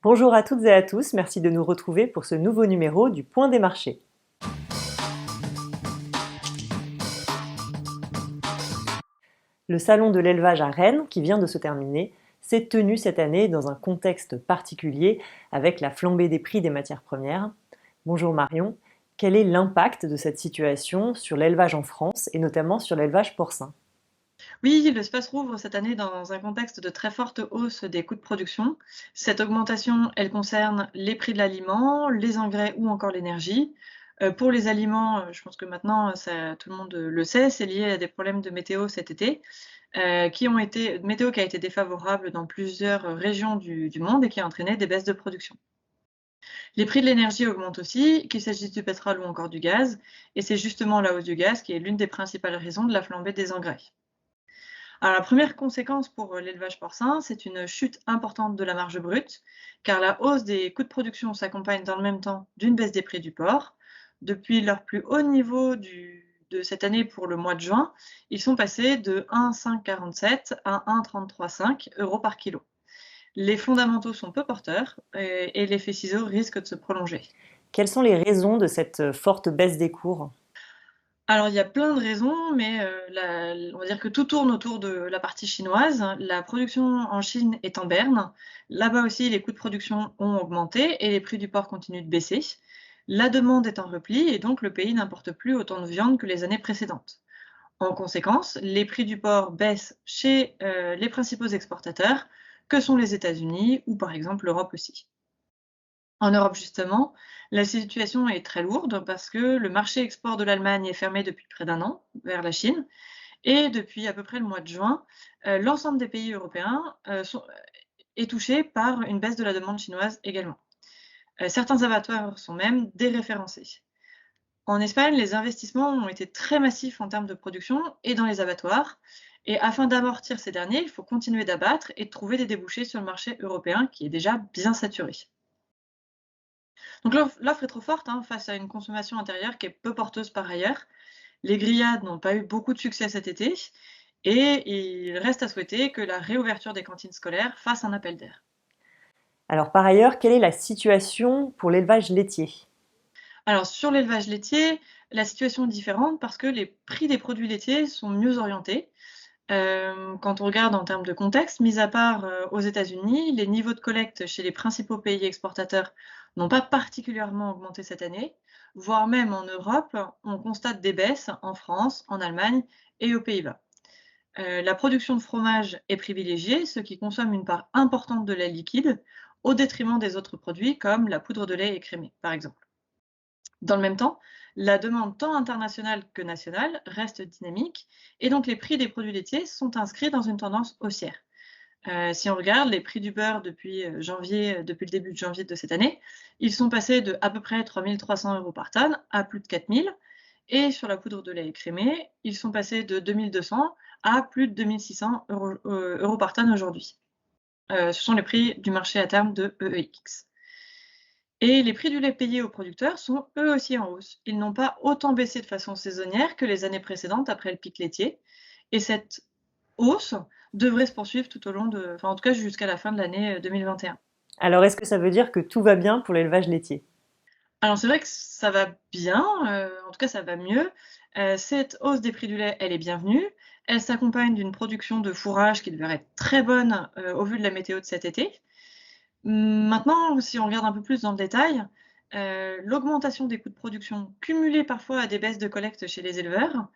Bonjour à toutes et à tous, merci de nous retrouver pour ce nouveau numéro du Point des marchés. Le salon de l'élevage à Rennes, qui vient de se terminer, s'est tenu cette année dans un contexte particulier avec la flambée des prix des matières premières. Bonjour Marion, quel est l'impact de cette situation sur l'élevage en France et notamment sur l'élevage porcin? Oui, le SPACE rouvre cette année dans un contexte de très forte hausse des coûts de production. Cette augmentation, elle concerne les prix de l'aliment, les engrais ou encore l'énergie. Pour les aliments, je pense que maintenant ça tout le monde, le sait, c'est lié à des problèmes de météo cet été, météo qui a été défavorable dans plusieurs régions du monde et qui a entraîné des baisses de production. Les prix de l'énergie augmentent aussi, qu'il s'agisse du pétrole ou encore du gaz, et c'est justement la hausse du gaz qui est l'une des principales raisons de la flambée des engrais. Alors la première conséquence pour l'élevage porcin, c'est une chute importante de la marge brute, car la hausse des coûts de production s'accompagne dans le même temps d'une baisse des prix du porc. Depuis leur plus haut niveau de cette année pour le mois de juin, ils sont passés de 1,547 à 1,335 euros par kilo. Les fondamentaux sont peu porteurs et l'effet ciseau risque de se prolonger. Quelles sont les raisons de cette forte baisse des cours? Alors, il y a plein de raisons, mais on va dire que tout tourne autour de la partie chinoise. La production en Chine est en berne. Là-bas aussi, les coûts de production ont augmenté et les prix du porc continuent de baisser. La demande est en repli et donc le pays n'importe plus autant de viande que les années précédentes. En conséquence, les prix du porc baissent chez les principaux exportateurs, que sont les États-Unis ou par exemple l'Europe aussi. En Europe, justement, la situation est très lourde parce que le marché export de l'Allemagne est fermé depuis près d'un an vers la Chine et depuis à peu près le mois de juin, l'ensemble des pays européens est touché par une baisse de la demande chinoise également. Certains abattoirs sont même déréférencés. En Espagne, les investissements ont été très massifs en termes de production et dans les abattoirs. Et afin d'amortir ces derniers, il faut continuer d'abattre et de trouver des débouchés sur le marché européen qui est déjà bien saturé. Donc l'offre est trop forte hein, face à une consommation intérieure qui est peu porteuse par ailleurs. Les grillades n'ont pas eu beaucoup de succès cet été et il reste à souhaiter que la réouverture des cantines scolaires fasse un appel d'air. Alors par ailleurs, quelle est la situation pour l'élevage laitier? Alors sur l'élevage laitier, la situation est différente parce que les prix des produits laitiers sont mieux orientés. Quand on regarde en termes de contexte, mis à part aux États-Unis, les niveaux de collecte chez les principaux pays exportateurs n'ont pas particulièrement augmenté cette année, voire même en Europe, on constate des baisses en France, en Allemagne et aux Pays-Bas. La production de fromage est privilégiée, ce qui consomme une part importante de lait liquide, au détriment des autres produits comme la poudre de lait écrémée, par exemple. Dans le même temps, la demande tant internationale que nationale reste dynamique et donc les prix des produits laitiers sont inscrits dans une tendance haussière. Si on regarde les prix du beurre depuis le début de janvier de cette année, ils sont passés de à peu près 3 300 € par tonne à plus de 4 000 et sur la poudre de lait écrémé, ils sont passés de 2 200 à plus de 2 600 € par tonne aujourd'hui. Ce sont les prix du marché à terme de EEX. Et les prix du lait payés aux producteurs sont eux aussi en hausse. Ils n'ont pas autant baissé de façon saisonnière que les années précédentes après le pic laitier. Et cette hausse devrait se poursuivre tout au long en tout cas jusqu'à la fin de l'année 2021. Alors est-ce que ça veut dire que tout va bien pour l'élevage laitier? Alors c'est vrai que ça va bien, en tout cas ça va mieux. Cette hausse des prix du lait, elle est bienvenue. Elle s'accompagne d'une production de fourrage qui devrait être très bonne, au vu de la météo de cet été. Maintenant, si on regarde un peu plus dans le détail, l'augmentation des coûts de production cumulée parfois à des baisses de collecte chez les éleveurs,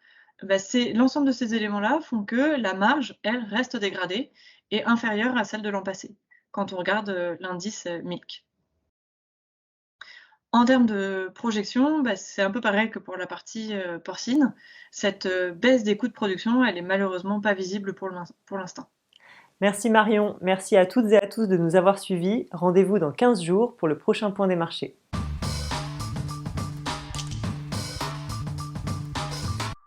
bah, c'est l'ensemble de ces éléments-là font que la marge, elle, reste dégradée et inférieure à celle de l'an passé, quand on regarde, l'indice, Milk. En termes de projection, bah, c'est un peu pareil que pour la partie, porcine. Cette, baisse des coûts de production, elle est malheureusement pas visible pour l'instant. Merci Marion, merci à toutes et à tous de nous avoir suivis. Rendez-vous dans 15 jours pour le prochain point des marchés.